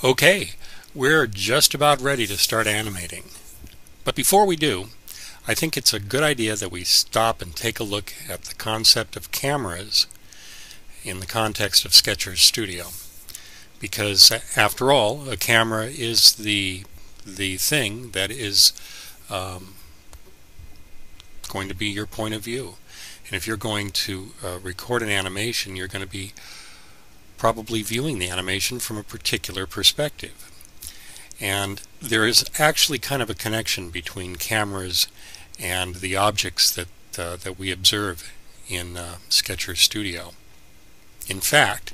Okay, we're just about ready to start animating. But before we do, I think it's a good idea that we stop and take a look at the concept of cameras in the context of Sketchers Studio. Because after all, a camera is the thing that is going to be your point of view. And if you're going to record an animation, you're going to be probably viewing the animation from a particular perspective. And there is actually kind of a connection between cameras and the objects that we observe in Sketchers Studio. In fact,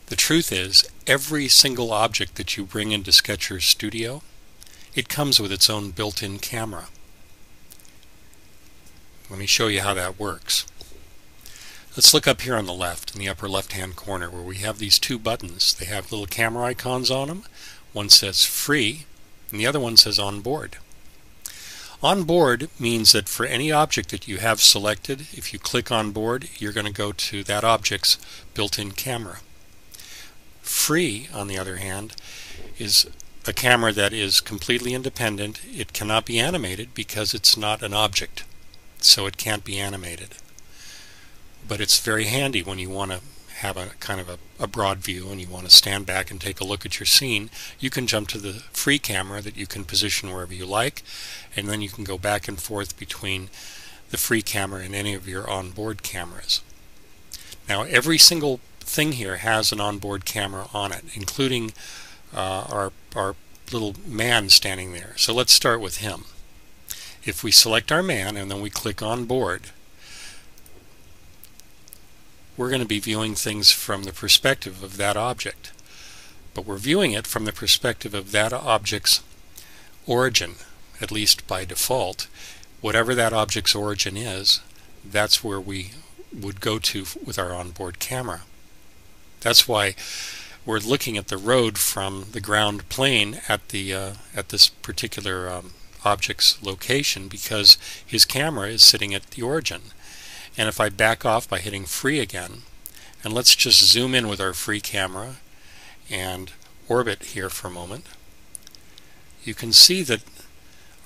the truth is, every single object that you bring into Sketchers Studio, it comes with its own built-in camera. Let me show you how that works. Let's look up here on the left, in the upper left-hand corner, where we have these two buttons. They have little camera icons on them. One says Free, and the other one says On Board. On Board means that for any object that you have selected, if you click On Board, you're going to go to that object's built-in camera. Free, on the other hand, is a camera that is completely independent. It cannot be animated because it's not an object, so it can't be animated. But it's very handy when you want to have a kind of a broad view and you want to stand back and take a look at your scene. You can jump to the free camera that you can position wherever you like, and then you can go back and forth between the free camera and any of your onboard cameras. Now every single thing here has an onboard camera on it, including our little man standing there. So let's start with him. If we select our man and then we click on board, we're going to be viewing things from the perspective of that object. But we're viewing it from the perspective of that object's origin, at least by default. Whatever that object's origin is, that's where we would go to with our onboard camera. That's why we're looking at the road from the ground plane at this particular object's location, because his camera is sitting at the origin. And if I back off by hitting free again, and let's just zoom in with our free camera and orbit here for a moment, you can see that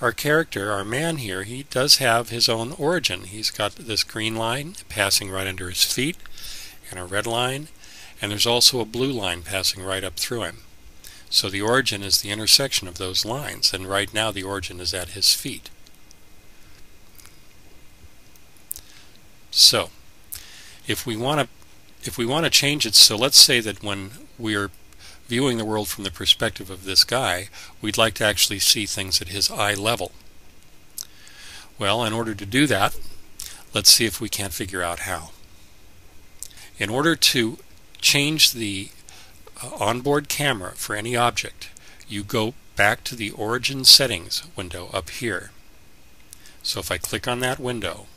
our character, our man here, he does have his own origin. He's got this green line passing right under his feet, and a red line, and there's also a blue line passing right up through him. So the origin is the intersection of those lines, and right now the origin is at his feet. So if we want to change it, so let's say that when we're viewing the world from the perspective of this guy, we'd like to actually see things at his eye level. Well, in order to do that, let's see if we can't figure out how. In order to change the onboard camera for any object, you go back to the Origin Settings window up here. So if I click on that window,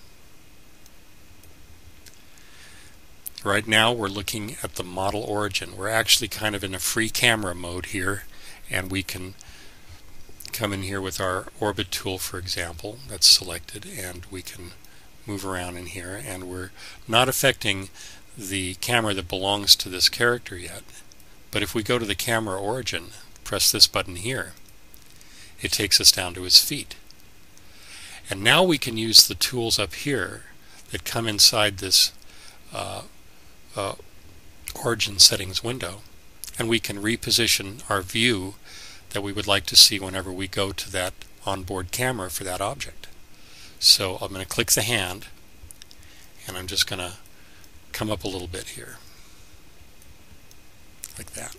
right now we're looking at the model origin. We're actually kind of in a free camera mode here, and we can come in here with our orbit tool, for example, that's selected, and we can move around in here, and we're not affecting the camera that belongs to this character yet. But if we go to the camera origin, press this button here, it takes us down to his feet. And now we can use the tools up here that come inside this Origin Settings window, and we can reposition our view that we would like to see whenever we go to that onboard camera for that object. So I'm going to click the hand, and I'm just going to come up a little bit here, like that.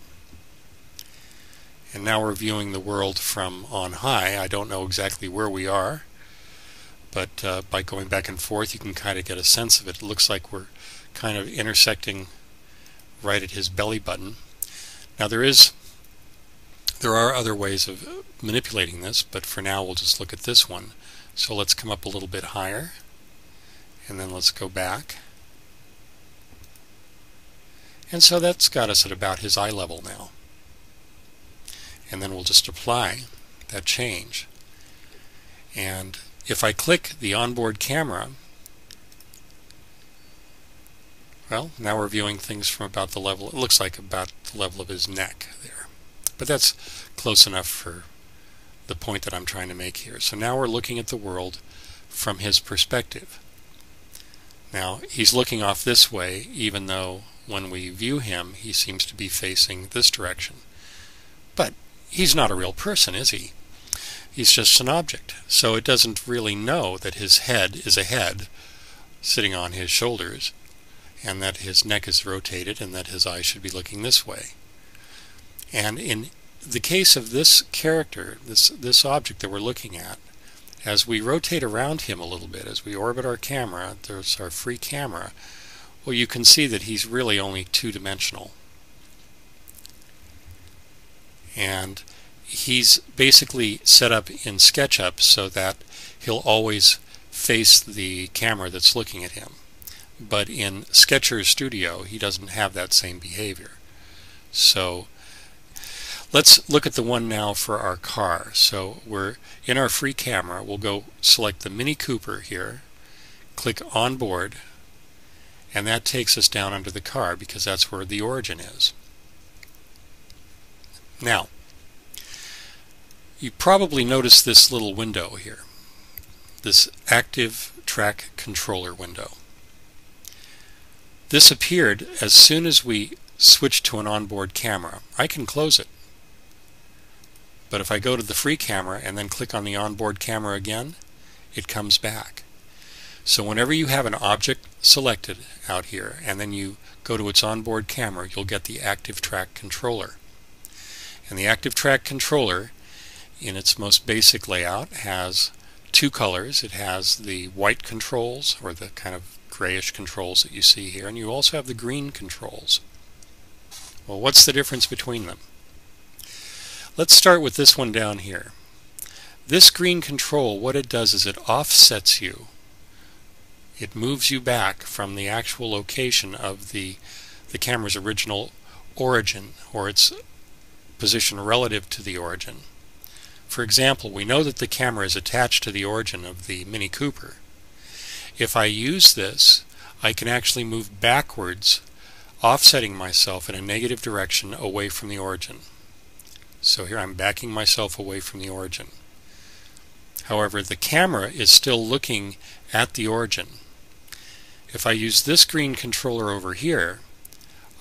And now we're viewing the world from on high. I don't know exactly where we are, but by going back and forth you can kind of get a sense of it. It looks like we're kind of intersecting right at his belly button. Now there are other ways of manipulating this, but for now we'll just look at this one. So let's come up a little bit higher, and then let's go back. And so that's got us at about his eye level now. And then we'll just apply that change. And if I click the onboard camera, well, now we're viewing things from about the level, it looks like about the level of his neck there. but that's close enough for the point that I'm trying to make here. So now we're looking at the world from his perspective. Now he's looking off this way, even though when we view him he seems to be facing this direction. But he's not a real person, is he? He's just an object. So it doesn't really know that his head is a head sitting on his shoulders, and that his neck is rotated, and that his eyes should be looking this way. And in the case of this character, this object that we're looking at, as we rotate around him a little bit, as we orbit our camera, there's our free camera, well, you can see that he's really only two-dimensional. And he's basically set up in SketchUp so that he'll always face the camera that's looking at him. But in Sketcher Studio he doesn't have that same behavior. So let's look at the one now for our car. So we're in our free camera. We'll go select the Mini Cooper here, click on board, and that takes us down under the car because that's where the origin is. Now you probably noticed this little window here, this Active Track Controller window. This appeared as soon as we switched to an onboard camera. I can close it, but if I go to the free camera and then click on the onboard camera again, it comes back. So whenever you have an object selected out here and then you go to its onboard camera, you'll get the Active Track Controller. And the Active Track Controller, in its most basic layout, has two colors. It has the white controls, or the kind of grayish controls that you see here, and you also have the green controls. Well, what's the difference between them? Let's start with this one down here. This green control, what it does is it offsets you. It moves you back from the actual location of the camera's original origin, or its position relative to the origin. For example, we know that the camera is attached to the origin of the Mini Cooper. If I use this, I can actually move backwards, offsetting myself in a negative direction away from the origin. So here I'm backing myself away from the origin. However, the camera is still looking at the origin. If I use this green controller over here,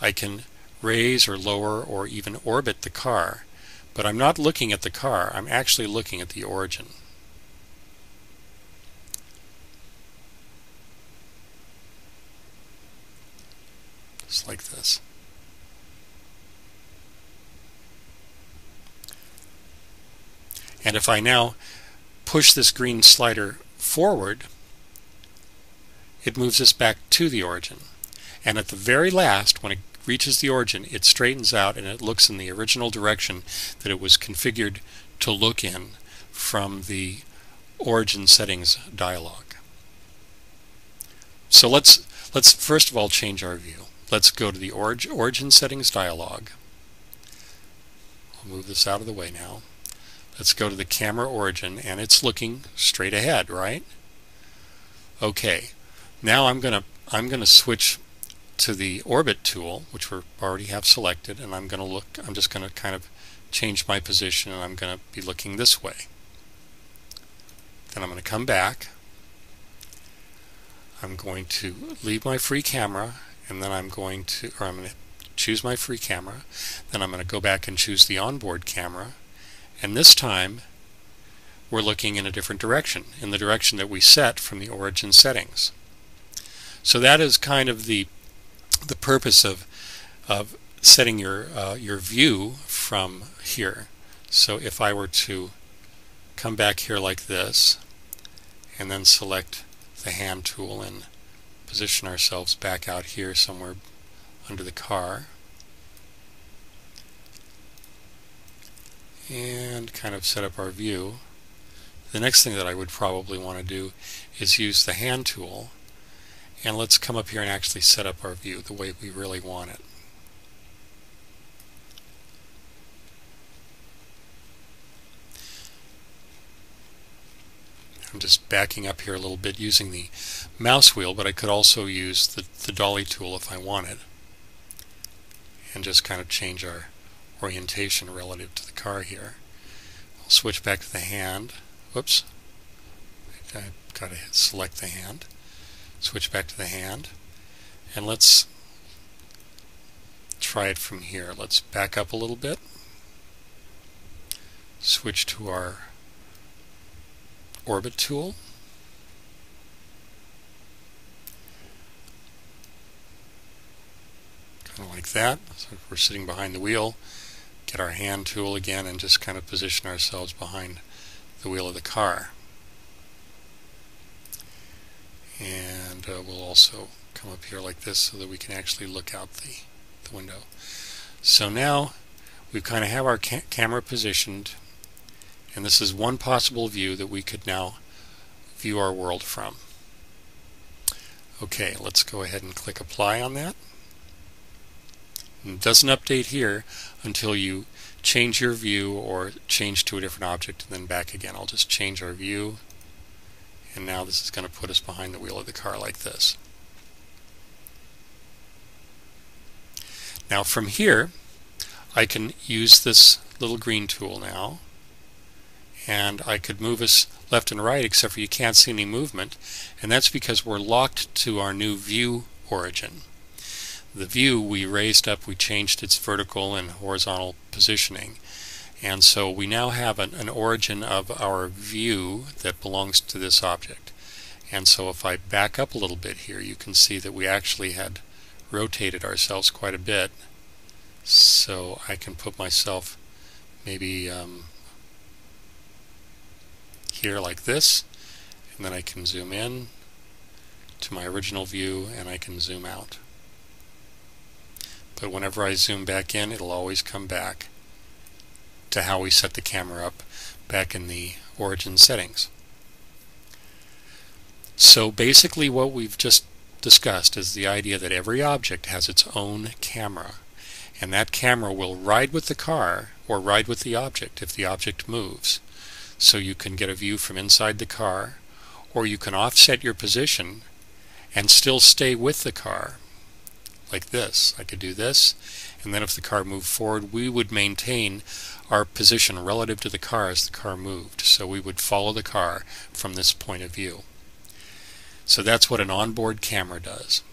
I can raise or lower or even orbit the car, but I'm not looking at the car, I'm actually looking at the origin. Just like this. And if I now push this green slider forward, it moves us back to the origin. And at the very last, when it reaches the origin, it straightens out and it looks in the original direction that it was configured to look in from the origin settings dialog. So let's first of all change our view. Let's go to the origin settings dialog. I'll move this out of the way now. Let's go to the camera origin, and it's looking straight ahead, right? Okay. Now I'm gonna switch to the orbit tool, which we already have selected, and I'm just gonna kind of change my position, and I'm gonna be looking this way. Then I'm gonna come back. I'm going to leave my free camera, and then I'm going to choose my free camera. Then I'm going to go back and choose the onboard camera, and this time we're looking in a different direction, in the direction that we set from the origin settings. So that is kind of the purpose of setting your view from here. So if I were to come back here like this, and then select the hand tool and position ourselves back out here somewhere under the car, and kind of set up our view, the next thing that I would probably want to do is use the hand tool, and let's come up here and actually set up our view the way we really want it. I'm just backing up here a little bit using the mouse wheel, but I could also use the dolly tool if I wanted, and just kind of change our orientation relative to the car here. I'll switch back to the hand. Whoops. I've got to select the hand. Switch back to the hand. And let's try it from here. Let's back up a little bit. Switch to our orbit tool. Kind of like that. So if we're sitting behind the wheel, get our hand tool again and just kind of position ourselves behind the wheel of the car. And we'll also come up here like this so that we can actually look out the window. So now we kind of have our camera positioned, and this is one possible view that we could now view our world from. Okay, let's go ahead and click apply on that. And it doesn't update here until you change your view or change to a different object and then back again. I'll just change our view, and now this is going to put us behind the wheel of the car like this. Now from here I can use this little green tool now, and I could move us left and right, except for you can't see any movement, and that's because we're locked to our new view origin. The view we raised up, we changed its vertical and horizontal positioning, and so we now have an origin of our view that belongs to this object. And so if I back up a little bit here, you can see that we actually had rotated ourselves quite a bit, so I can put myself maybe here like this, and then I can zoom in to my original view and I can zoom out. But whenever I zoom back in, it'll always come back to how we set the camera up back in the origin settings. So basically what we've just discussed is the idea that every object has its own camera, and that camera will ride with the car or ride with the object if the object moves. So you can get a view from inside the car, or you can offset your position and still stay with the car like this. I could do this, and then if the car moved forward, we would maintain our position relative to the car as the car moved. So we would follow the car from this point of view. So that's what an onboard camera does.